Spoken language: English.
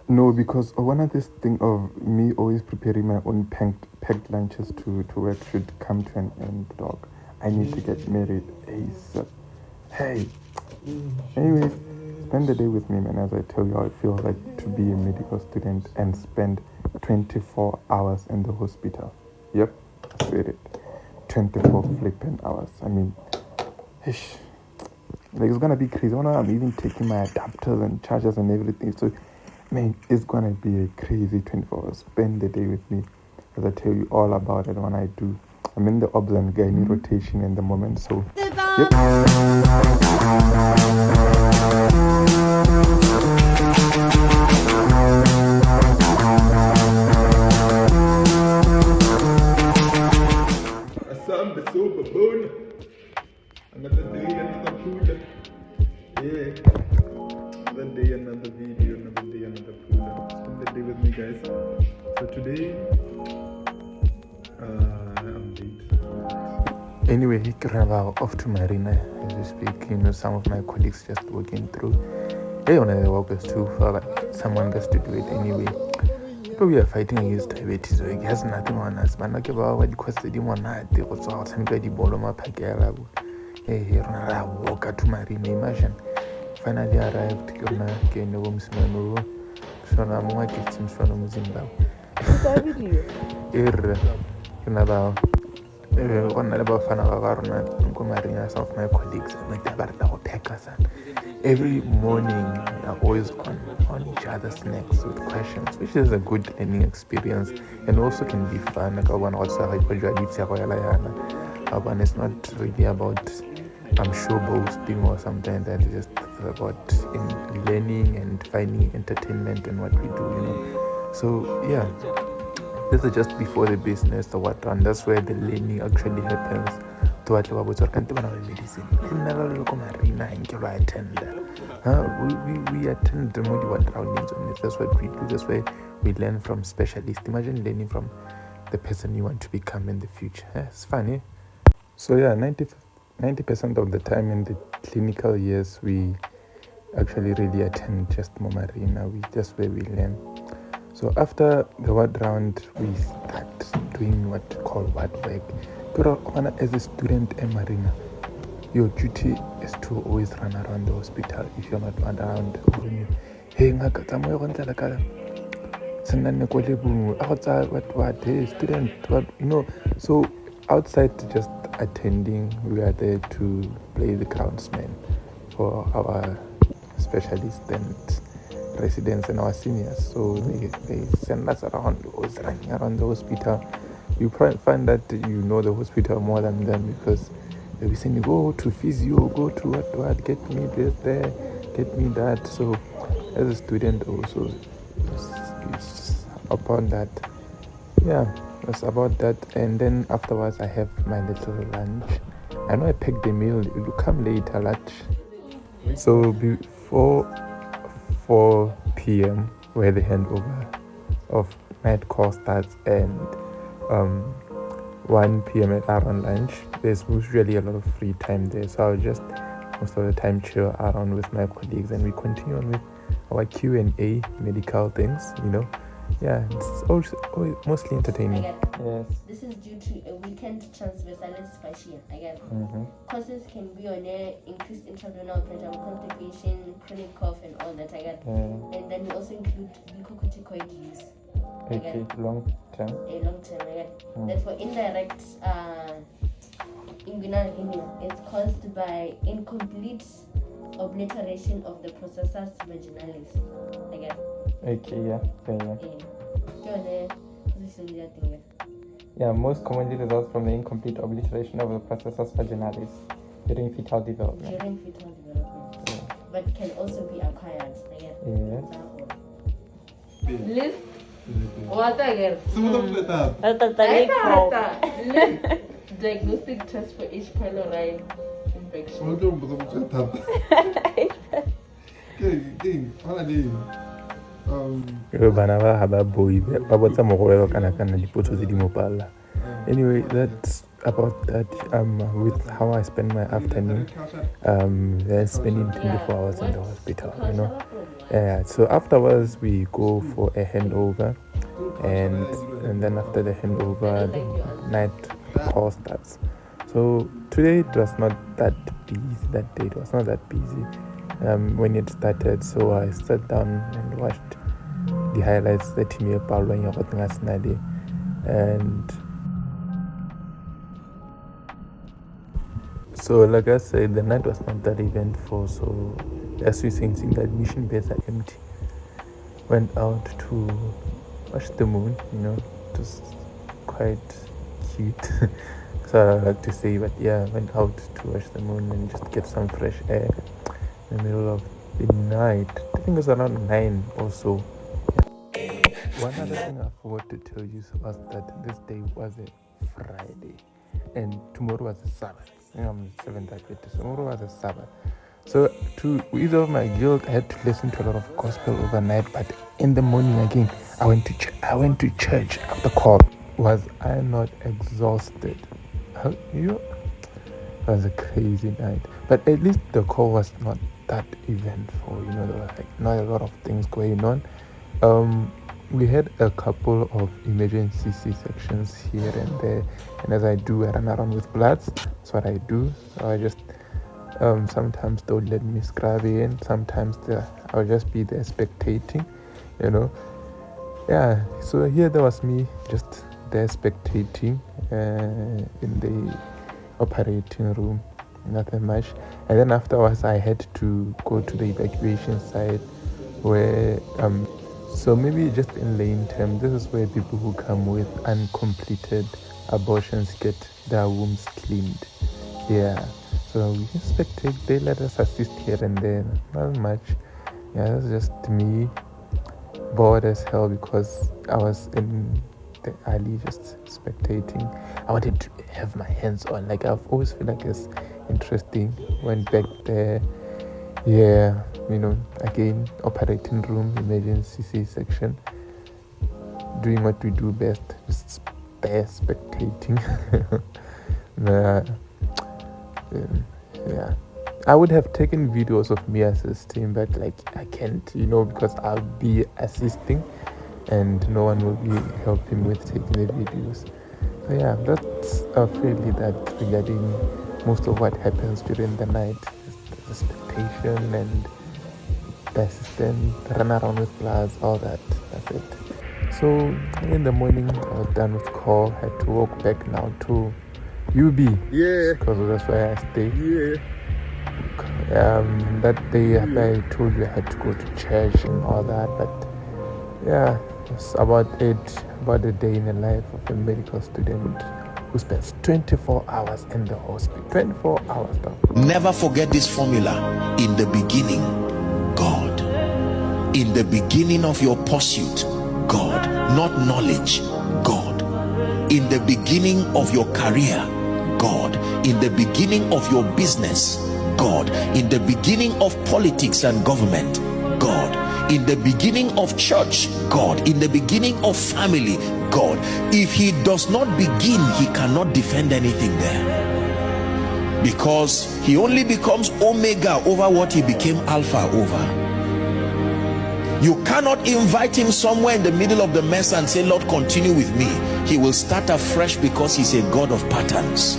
No, because one of this thing of me always preparing my own packed lunches to work should come to an end, dog. I need to get married ASAP. Hey, anyways, spend the day with me, man. As I tell you how it feels like to be a medical student and spend 24 hours in the hospital. Yep, I said it. 24 flipping hours. I mean, ish. Like, it's gonna be crazy. I'm even taking my adapters and chargers and everything. So, man, it's gonna be a crazy 24 hours. Spend the day with me as I tell you all about it when I do. I'm in the obs and gynae rotation in the moment. So, yep. Asamba super bone. Another day, another food. Yeah. Another day, another video, another day, another food. Spend the day with me, guys. So today, I'm late. Anyway, off to Marina as we speak. You know, some of my colleagues just working through. Hey, on the workers too. Someone has to do it anyway. But we are fighting against diabetes, so it has nothing on us. But not about what because they didn't want to go out and get the ball on my pack. Hey, walk to Marina. Imagine. Finally arrived. Kena wumsmanu. Shona mwa kitchen shona muzimba. About Marina, some of my colleagues every morning are always on each other's necks with questions, which is a good learning experience and also can be fun. But it's not really about show boasting or something that is just about in learning and finding entertainment in what we do, you know. So yeah, this is just before the business or what, and that's where the learning actually happens. To what about medicine? Marina and attend. We attend the what roundings on this. That's what we do. That's where we learn from specialists. Imagine learning from the person you want to become in the future. It's funny. So yeah, 90% of the time in the clinical years, we actually really attend just Marina. That's where we learn. So after the ward round, we start doing what you call ward work. But as a student in Marina, your duty is to always run around the hospital if you're not around. Hey, student, what, you know. So outside just attending, we are there to play the groundsman for our specialists and residents and our seniors. So they send us around, always running around the hospital. You probably find that you know the hospital more than them because they'll be saying, go to physio, go to what, get me this there, get me that. So as a student also, it's upon that. Yeah, it's about that. And then afterwards I have my little lunch. I know I packed the meal, it will come later, lunch. So before 4 p.m. where the handover of night call starts, and 1 p.m. at around lunch. There's usually a lot of free time there, so I'll just most of the time chill around with my colleagues, and we continue on with our Q&A medical things, you know. Yeah, it's always mostly entertaining. Yes. This is due to a weakened transversalis fascia. Causes can be on increased intravenous pressure, constipation, chronic cough, and all that. And then we also include glucocorticoid use. Okay, long term. Long term. That for indirect inguinal hernia, it's caused by incomplete obliteration of the processus vaginalis. Okay, yeah. Yeah, most commonly results from the incomplete obliteration of the processus vaginalis during fetal development. Yeah. But can also be acquired. Yes. What again? Diagnostic test for H. pylori infection. Anyway, that's about that, with how I spend my afternoon, then spending 24 hours in the hospital, you know. So afterwards, we go for a handover, and then after the handover, the night call starts. So today it was not that busy. That day it was not that busy when it started. So I sat down and watched the highlights that me following and so like I said, the night was not that eventful. So as we saying the admission beds are empty. Went out to watch the moon, you know, it was quite cute. So I like to say, but yeah, went out to watch the moon and just get some fresh air in the middle of the night. I think it was around 9 or so. One other thing I forgot to tell you was that this day was a Friday and tomorrow was a Sabbath. I think I'm 7th. Tomorrow was a Sabbath. So to ease off my guilt, I had to listen to a lot of gospel overnight. But in the morning again, I went to church after call. Was I not exhausted? It was a crazy night. But at least the call was not that eventful. You know, there was like not a lot of things going on. We had a couple of emergency C-sections here and there, and as I do, I run around with bloods. That's what I do. So I just sometimes they'll let me scrub in. Sometimes I'll just be there spectating, you know. Yeah. So here there was me just there spectating in the operating room. Nothing much. And then afterwards, I had to go to the evacuation site where so maybe just in layman terms, this is where people who come with uncompleted abortions get their wombs cleaned. Yeah. So we just spectate, they let us assist here and there. Not much. Yeah, that's just me, bored as hell because I was in the alley just spectating. I wanted to have my hands on. Like I've always feel like it's interesting. Went back there. Yeah, you know, again, operating room, emergency C-section, doing what we do best, just there spectating. Yeah, I would have taken videos of me assisting, but like I can't, you know, because I'll be assisting and no one will be helping with taking the videos. So yeah, that's really that regarding most of what happens during the night. The expectation and the assistant, run around with bloods, all that. That's it. So in the morning, I was done with call. Had to walk back now to UB. Yeah. Because that's where I stay. Yeah. That day, I told you I had to go to church and all that, but yeah, it's about a day in the life of a medical student who spends 24 hours in the hospital. 24 hours though. Never forget this formula. In the beginning, God. In the beginning of your pursuit, God. Not knowledge, God. In the beginning of your career, God. In the beginning of your business, God. In the beginning of politics and government, God. In the beginning of church, God. In the beginning of family, God. If he does not begin, he cannot defend anything there, because he only becomes omega over what he became alpha over. You cannot invite him somewhere in the middle of the mess and say, Lord, continue with me. He will start afresh because he's a God of patterns.